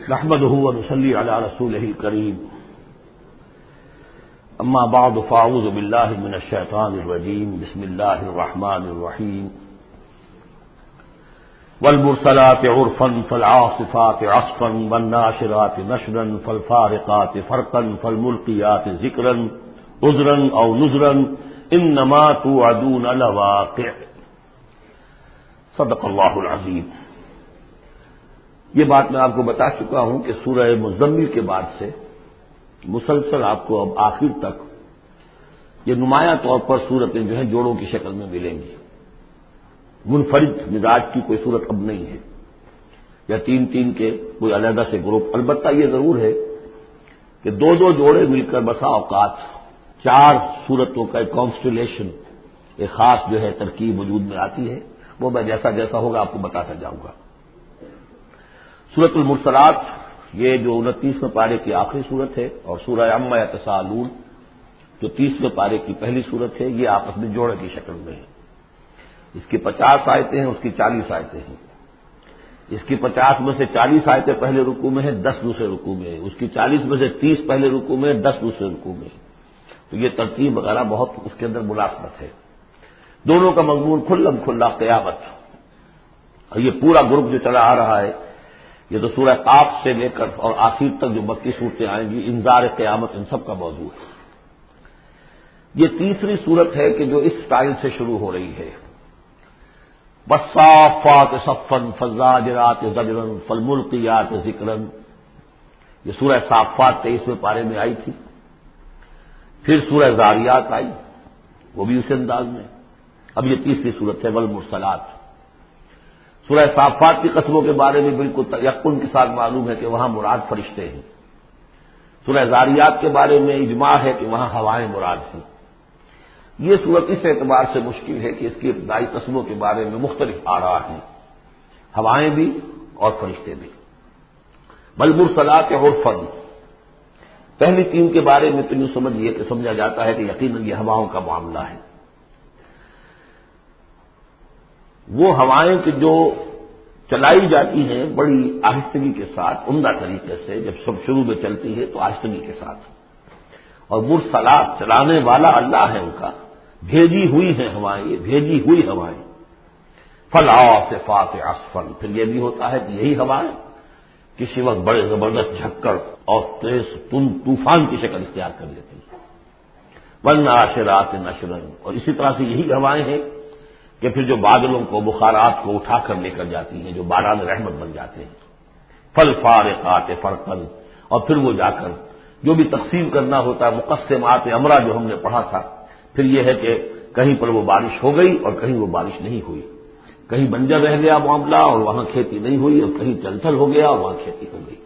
نحمده ونصلي على رسوله الكريم اما بعد فاعوذ بالله من الشيطان الرجيم بسم الله الرحمن الرحيم والمرسلات عرفا فالعاصفات عصفا والناشرات نشرا فالفارقات فرقا فالملقيات ذكرا عذرا او نذرا انما توعدون لواقع صدق اللہ العظیم۔ یہ بات میں آپ کو بتا چکا ہوں کہ سورہ مزمل کے بعد سے مسلسل آپ کو اب آخر تک یہ نمایاں طور پر صورتیں جو ہیں جوڑوں کی شکل میں ملیں گی۔ منفرد مزاج کی کوئی صورت اب نہیں ہے، یا تین تین کے کوئی علیحدہ سے گروپ۔ البتہ یہ ضرور ہے کہ دو دو جوڑے مل کر بسا اوقات چار صورتوں کا ایک کانسٹیلیشن، ایک خاص جو ہے ترکیب وجود میں آتی ہے، وہ میں جیسا جیسا ہوگا آپ کو بتاتا جاؤں گا۔ سورۃ المرسلات یہ جو 29ویں پارے کی آخری صورت ہے، اور سورہ عما یتساءلون جو 30ویں پارے کی پہلی صورت ہے، یہ آپس میں جوڑے کی شکل میں ہے۔ اس کی 50 آیتیں ہیں، اس کی 40 آیتیں ہیں۔ اس کی 50 میں سے 40 آیتیں پہلے رکوع میں ہیں، 10 دوسرے رکوع میں ہیں۔ اس کی 40 میں سے 30 پہلے رکوع میں ہیں، 10 دوسرے رکوع میں ہیں۔ تو یہ ترتیب وغیرہ بہت اس کے اندر ملازمت ہے۔ دونوں کا مضمون کھلم کھلا قیامت، اور یہ پورا گروپ جو چلا آ رہا ہے، یہ تو سورہ قاف سے لے کر اور آخر تک جو مکی صورتیں آئیں گی، انذار قیامت ان سب کا موضوع ہے۔ یہ تیسری صورت ہے کہ جو اس سٹائل سے شروع ہو رہی ہے، والصافات صفا فالزاجرات زجرا فالملقیات ذکرا۔ یہ سورہ صافات 23ویں پارے میں آئی تھی، پھر سورہ زاریات آئی، وہ بھی اسی انداز میں۔ اب یہ تیسری صورت ہے والمرسلات۔ سورہ صافات کی قسموں کے بارے میں بالکل یقین کے ساتھ معلوم ہے کہ وہاں مراد فرشتے ہیں۔ سورہ زاریات کے بارے میں اجماع ہے کہ وہاں ہوائیں مراد ہیں۔ یہ صورت اس اعتبار سے مشکل ہے کہ اس کی ابتدائی قسموں کے بارے میں مختلف آراء ہیں، ہوائیں بھی اور فرشتے بھی۔ والمرسلات عرفا، پہلی تین کے بارے میں تو یوں سمجھیے کہ سمجھا جاتا ہے کہ یقیناً یہ ہواؤں کا معاملہ ہے۔ وہ ہوائیں کہ جو چلائی جاتی ہیں بڑی آہستگی کے ساتھ، عمدہ طریقے سے، جب سب شروع میں چلتی ہے تو آہستگی کے ساتھ، اور مرسلات چلانے والا اللہ ہے ان کا، بھیجی ہوئی ہیں ہوائیں، یہ بھیجی ہوئی ہوائیں۔ فالعاصفات عصفا، پھر یہ بھی ہوتا ہے کہ یہی ہوائیں کسی وقت بڑے زبردست جھکڑ اور تیز تند طوفان کی شکل اختیار کر لیتی ہیں۔ والناشرات نشرا، اور اسی طرح سے یہی ہوائیں ہیں کہ پھر جو بادلوں کو، بخارات کو اٹھا کر لے کر جاتی ہیں، جو باران رحمت بن جاتے ہیں۔ فالفارقات فرقا، اور پھر وہ جا کر جو بھی تقسیم کرنا ہوتا ہے، مقسمات امرا جو ہم نے پڑھا تھا، پھر یہ ہے کہ کہیں پر وہ بارش ہو گئی اور کہیں وہ بارش نہیں ہوئی، کہیں بنجر رہ گیا معاملہ اور وہاں کھیتی نہیں ہوئی، اور کہیں چل ہو گیا اور وہاں کھیتی ہو گئی۔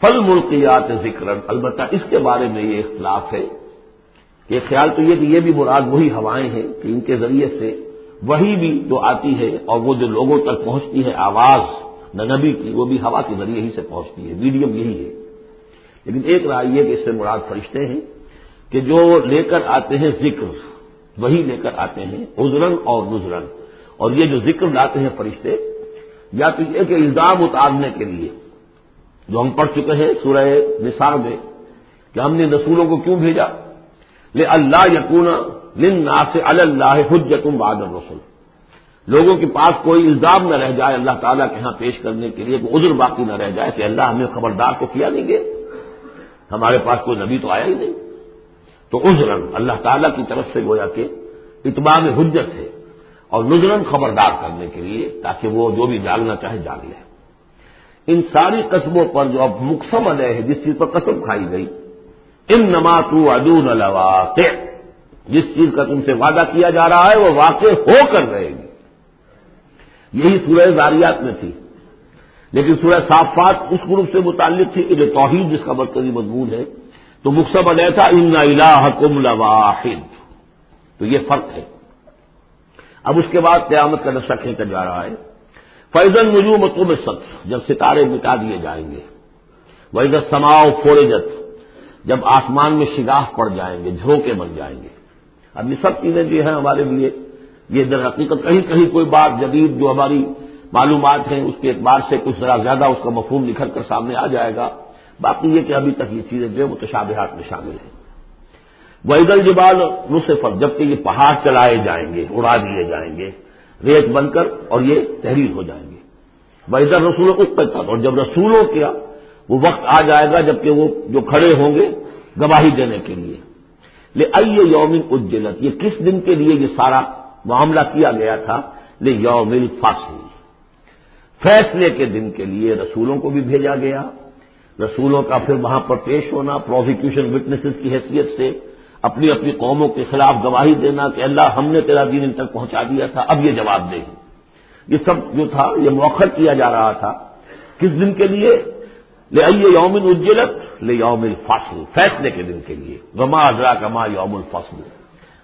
فالملقیات ذکرا، البتہ اس کے بارے میں یہ اختلاف ہے کہ خیال تو یہ کہ یہ بھی مراد وہی ہوائیں ہیں کہ ان کے ذریعے سے وہی بھی جو آتی ہے اور وہ جو لوگوں تک پہنچتی ہے آواز نبی کی، وہ بھی ہوا کے ذریعے ہی سے پہنچتی ہے، میڈیم یہی ہے۔ لیکن ایک رائے یہ کہ اس سے مراد فرشتے ہیں کہ جو لے کر آتے ہیں ذکر، وہی لے کر آتے ہیں عذرن اور نذرن۔ اور یہ جو ذکر لاتے ہیں فرشتے، یا تو یہ کہ الزام اتارنے کے لیے، جو ہم پڑھ چکے ہیں سورہ نساء میں کہ ہم نے رسولوں کو کیوں بھیجا، لِأَلَّا يَكُونَ لِلنَّاسِ عَلَى اللَّهِ حُجَّةٌ بَعْدَ الرُّسُلِ، لوگوں کے پاس کوئی الزام نہ رہ جائے اللہ تعالیٰ کے ہاں پیش کرنے کے لیے، کوئی عذر باقی نہ رہ جائے کہ اللہ ہمیں خبردار تو کیا نہیں گے، ہمارے پاس کوئی نبی تو آیا ہی نہیں۔ تو عذراً اللہ تعالیٰ کی طرف سے گویا کہ اتمام حجت ہے، اور نذراً خبردار کرنے کے لیے تاکہ وہ جو بھی جاگنا چاہے جاگ لے۔ ان ساری قسموں پر جو اب مقسم علیہ ہے، جس چیز پر قسم کھائی گئی، انما توعدون لواقع، جس چیز کا تم سے وعدہ کیا جا رہا ہے وہ واقع ہو کر رہے گی۔ یہی سورہ زاریات میں تھی، لیکن سورہ صافات اس گروپ سے متعلق تھی کہ جو توحید جس کا مرکزی مضمون ہے، تو مقسم علیہ تھا ان الہکم لواحد، تو یہ فرق ہے۔ اب اس کے بعد قیامت کا نقشہ کھینچا جا رہا ہے۔ فَإِذَا النُّجُومُ طُمِسَتْ، جب ستارے مٹا دیے جائیں گے۔ وَإِذَا السَّمَاءُ فُرِجَتْ، جب آسمان میں شگاف پڑ جائیں گے، جھونکے بن جائیں گے۔ اب یہ سب چیزیں جو ہیں ہمارے لیے، یہ در حقیقت کہیں کہیں کوئی بات جدید جو ہماری معلومات ہیں اس کے اعتبار سے کچھ ذرا زیادہ اس کا مفہوم نکھر کر سامنے آ جائے گا، باقی یہ کہ ابھی تک یہ چیزیں جو متشابہات میں شامل ہیں۔ وَإِذَا الْجِبَالُ نُصِفَتْ، جبکہ یہ پہاڑ چلائے جائیں گے، اڑا دیے جائیں گے ریت بن کر اور یہ تحریر ہو جائیں گے۔ وَإِذَا الرُّسُلُ أُقِّتَتْ، اور جب رسولوں کا وہ وقت آ جائے گا جبکہ وہ جو کھڑے ہوں گے گواہی دینے کے لیے، لِأَيِّ يَوْمٍ أُجِّلَتْ، یہ کس دن کے لیے یہ سارا معاملہ کیا گیا تھا؟ لِيَوْمِ الْفَصْلِ، فیصلے کے دن کے لیے رسولوں کو بھی بھیجا گیا، رسولوں کا پھر وہاں پر پیش ہونا، پروزیکیوشن وٹنسز کی حیثیت سے اپنی اپنی قوموں کے خلاف گواہی دینا کہ اللہ ہم نے تیرا دین ان تک پہنچا دیا تھا، اب یہ جواب دے۔ یہ سب جو تھا یہ مؤخر کیا جا رہا تھا، کس دن کے لیے؟ لِأَيِّ يَوْمٍ أُجِّلَتْ لِيَوْمِ الْفَصْلِ، فیصلے کے دن کے لیے۔ وَمَا أَدْرَاكَ مَا يَوْمُ الْفَصْلِ،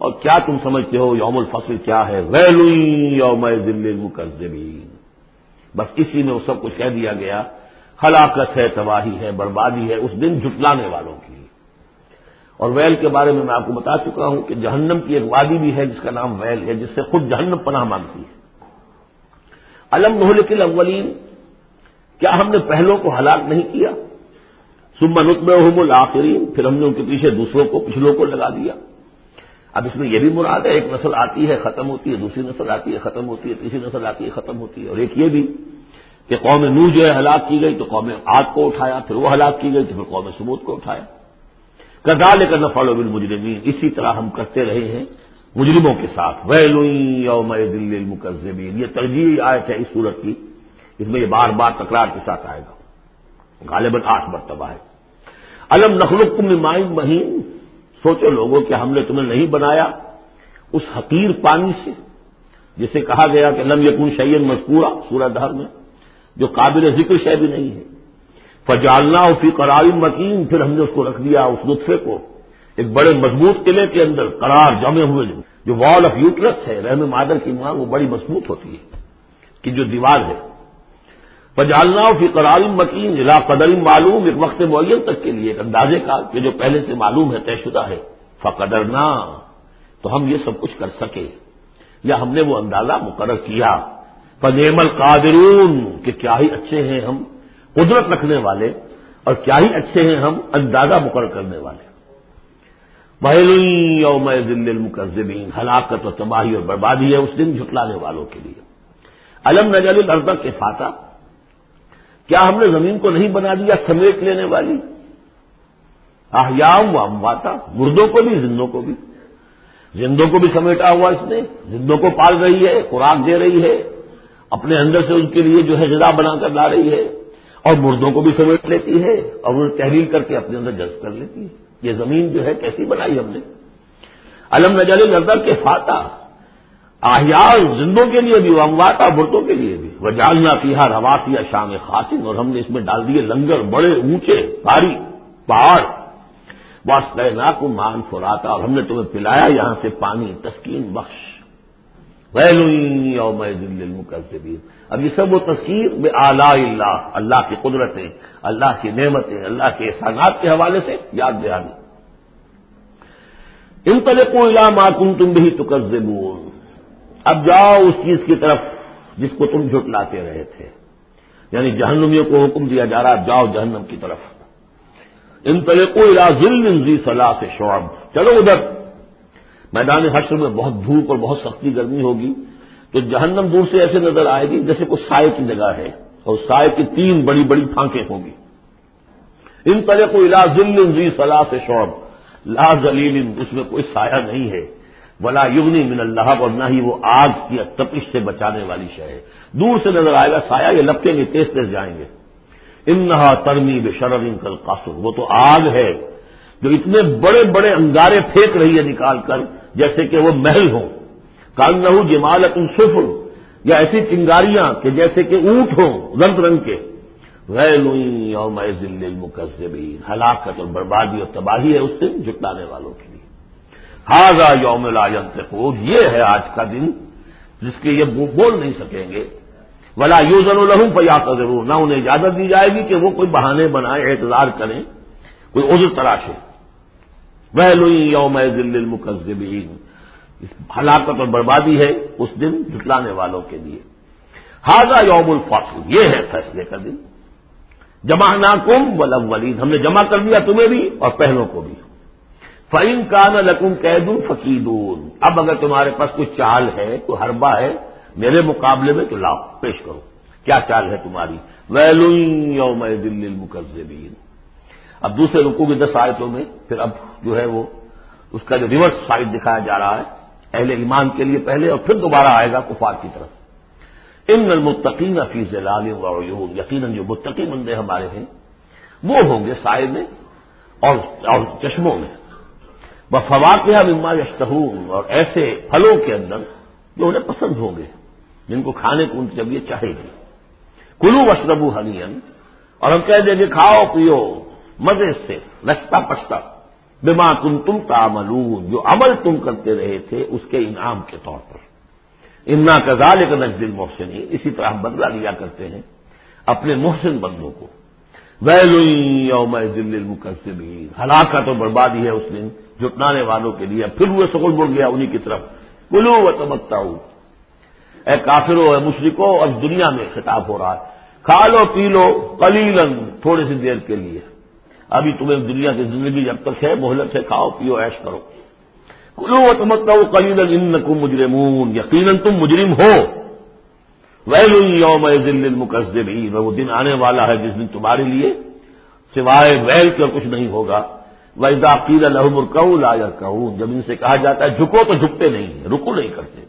اور کیا تم سمجھتے ہو یوم الفصل کیا ہے؟ وَيْلٌ يَوْمَئِذٍ لِّلْمُكَذِّبِينَ، بس اسی میں وہ سب کچھ کہہ دیا گیا، ہلاکت ہے، تباہی ہے، بربادی ہے اس دن جھٹلانے والوں کی۔ اور ویل کے بارے میں آپ کو بتا چکا ہوں کہ جہنم کی ایک وادی بھی ہے جس کا نام ویل ہے، جس سے خود جہنم پناہ مانگتی ہے۔ الم نہلک الاولین، کیا ہم نے پہلوں کو ہلاک نہیں کیا؟ ثم نتبعہم الآخرین، پھر ہم نے ان کے پیچھے دوسروں کو، پچھلوں کو لگا دیا۔ اب اس میں یہ بھی مراد ہے ایک نسل آتی ہے ختم ہوتی ہے، دوسری نسل آتی ہے ختم ہوتی ہے، تیسری نسل آتی ہے ختم ہوتی ہے، اور ایک یہ بھی کہ قوم نوح جو ہے ہلاک کی گئی تو قوم عاد کو اٹھایا، پھر وہ ہلاک کی گئی تو پھر قوم ثمود کو اٹھایا۔ کذالک نفعل بالمجرمین، اسی طرح ہم کرتے رہے ہیں مجرموں کے ساتھ۔ ویل یومئذ للمکذبین، یہ ترجیحی آیت ہے اس سورت کی، اس میں یہ بار بار تکرار کے ساتھ آئے گا، غالباً 8 مرتبہ ہے۔ الم نخلقکم من ماء مہین، سوچو لوگوں کہ ہم نے تمہیں نہیں بنایا اس حقیر پانی سے جسے کہا گیا کہ لم یکن شیئا مذکورا سورہ دہر میں، جو قابل ذکر شے بھی نہیں ہے۔ فجعلناہ فی قرار مکین، پھر ہم نے اس کو رکھ دیا اس نطفے کو ایک بڑے مضبوط قلعے کے اندر، قرار جمے ہوئے، جو وال آف یوٹرس ہے رحم مادر کی ماں، وہ بڑی مضبوط ہوتی ہے کہ جو دیوار ہے۔ فجعلناہ فی قرار مکین الی قدر معلوم، ایک وقت معین تک کے لیے، ایک اندازے کا کہ جو پہلے سے معلوم ہے، طے شدہ ہے۔ فقدرنا، تو ہم یہ سب کچھ کر سکے، یا ہم نے وہ اندازہ مقرر کیا۔ فنعم القادرون، کہ کیا ہی اچھے ہیں ہم قدرت رکھنے والے، اور کیا ہی اچھے ہیں ہم اندازہ مقرر کرنے والے۔ ویل یومئذ للمکذبین، ہلاکت و تباہی اور بربادی ہے اس دن جھٹلانے والوں کے لیے۔ الم نجعل الارض کفاتا، کیا ہم نے زمین کو نہیں بنا دیا سمیٹ لینے والی؟ احیاء و امواتا، مردوں کو بھی زندوں کو بھی، زندوں کو بھی سمیٹا ہوا اس نے، زندوں کو پال رہی ہے، خوراک دے رہی ہے، اپنے اندر سے ان کے لیے جو ہے غذا بنا کر لا رہی ہے، اور مردوں کو بھی سمیٹ لیتی ہے اور انہیں تحلیل کر کے اپنے اندر جذب کر لیتی ہے۔ یہ زمین جو ہے کیسی بنائی ہم نے؟ الم نجعل الارض کفاتا، احیاء زندوں کے لیے بھی، امواتا مردوں کے لیے بھی، وجعلنا فیہا رواسیٰ شامخات، اور ہم نے اس میں ڈال دیے لنگر بڑے اونچے بھاری پہاڑ۔ واسقیناکم ماء فراتا، اور ہم نے تمہیں پلایا یہاں سے پانی تسکین بخش۔ ویل یومئذ للمکذبین، اب یہ سب وہ تذکیر بآلاء اللہ، اللہ کی قدرتیں، اللہ کی نعمتیں، اللہ کے احسانات کے حوالے سے یاد دہانی۔ انطلقوا الی ما کنتم بہ تکذبون، اب جاؤ اس چیز کی طرف جس کو تم جھٹلاتے رہے تھے، یعنی جہنمیوں کو حکم دیا جا رہا جاؤ جہنم کی طرف۔ انطلقوا الی ظل ذی ثلاث شعب، چلو ادھر میدان حشر میں بہت دھوپ اور بہت سختی گرمی ہوگی، تو جہنم دور سے ایسے نظر آئے گی جیسے کوئی سائے کی جگہ ہے، اور سائے کی 3 بڑی بڑی پھانکیں ہوں گی۔ انطلقوا الی ظل ذی ثلاث شعب لا ظلیل، اس میں کوئی سایہ نہیں ہے، ولا یغنی من اللہب، اور نہ ہی وہ آگ کی تپش سے بچانے والی شے ہے۔ دور سے نظر آئے گا سایہ، یہ لپکیں گے، تیز تیز جائیں گے۔ انہا ترمی بشرر کالقصر، وہ تو آگ ہے جو اتنے بڑے بڑے انگارے پھینک رہی ہے نکال کر جیسے کہ وہ محل ہوں۔ کانہ جمالۃ صفر، یا ایسی چنگاریاں کہ جیسے کہ اونٹ ہوں رنگ رنگ کے۔ ویل یومئذ للمکذبین، ہلاکت اور بربادی اور تباہی ہے اس دن جھٹلانے والوں کے لیے۔ ھذا یوم لا ینطقون، یہ ہے آج کا دن جس کے یہ بول نہیں سکیں گے۔ ولا یؤذن لهم فیعتذرون، نہ انہیں اجازت دی جائے گی کہ وہ کوئی بہانے بنائیں، اعتذار کریں، کوئی عذر تراشے۔ ویل یومئذ للمکذبین، ہلاکت اور بربادی ہے اس دن جھٹلانے والوں کے لیے۔ ھذا یوم الفصل، یہ ہے فیصلے کا دن، جمعناکم والاولین، ہم نے جمع کر دیا تمہیں بھی اور پہلوں کو بھی۔ فَإِن كَانَ لَكُمْ كَيْدٌ فَكِيدُونِ، اب اگر تمہارے پاس کوئی چال ہے، کوئی حربہ ہے میرے مقابلے میں تو لاؤ، پیش کرو، کیا چال ہے تمہاری؟ وَيْلٌ يَوْمَئِذٍ لِّلْمُكَذِّبِينَ۔ اب دوسرے رکوع کی 10 آیتوں میں پھر اب جو ہے وہ اس کا جو ریورس سائڈ دکھایا جا رہا ہے اہل ایمان کے لیے پہلے، اور پھر دوبارہ آئے گا کفار کی طرف۔ ان المتقین فی ظلال وعیون، یقیناً جو متقی بندے ہمارے ہیں وہ ہوں گے سائے میں اور چشموں میں، وفواکہ مما یشتہون، اور ایسے پھلوں کے اندر جو انہیں پسند ہوں گے، جن کو کھانے کو ان کی طبیعت چاہے گی۔ کلوا واشربوا ہنیئا، اور ہم کہہ دیں گے کھاؤ پیو مزے سے، رچتا پچتا، بما کنتم تعملون، جو عمل تم کرتے رہے تھے اس کے انعام کے طور پر۔ انا کذالک نجزی المحسنین، اسی طرح ہم بدلہ لیا کرتے ہیں اپنے محسن بندوں کو۔ ویل یومئذ للمکذبین، ہلاکت و بربادی ہے اس دن جھٹلانے والوں کے لیے۔ پھر وہ سغل مڑ گیا انہی کی طرف، کلوا وتمتعوا، اے کافرو اے مشرکو، اب دنیا میں خطاب ہو رہا ہے، کھا لو پی لو قلیلا، تھوڑی سی دیر کے لیے، ابھی تمہیں دنیا کی زندگی جب تک ہے مہلت سے کھاؤ پیو عیش کرو۔ کلوا وتمتعوا قلیلا انکم مجرمون، یقیناً تم مجرم ہو۔ ویل یومئذ للمکذبین، وہ دن آنے والا ہے جس دن تمہارے لیے سوائے ویل کے اور کچھ نہیں ہوگا۔ وَإِذَا قِيلَ لَهُمُ ارْكَعُوا لَا يَرْكَعُونَ، جب ان سے کہا جاتا ہے جھکو تو جھکتے نہیں ہیں، رکوع نہیں کرتے۔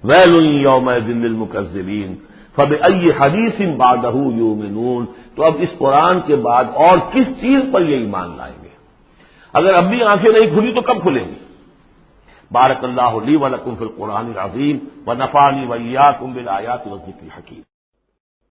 ویل یومئذ للمکذبین فَبِأَيِّ حَدِيثٍ بَعْدَهُ يُؤْمِنُونَ، تو اب اس قرآن کے بعد اور کس چیز پر یہ ایمان لائیں گے؟ اگر اب بھی آنکھیں نہیں کھلی تو کب کھلیں گی؟ بارک اللہ لی ولکم فی القرآن العظیم ونفعنی وإیاکم بالآیات والذکر الحکیم۔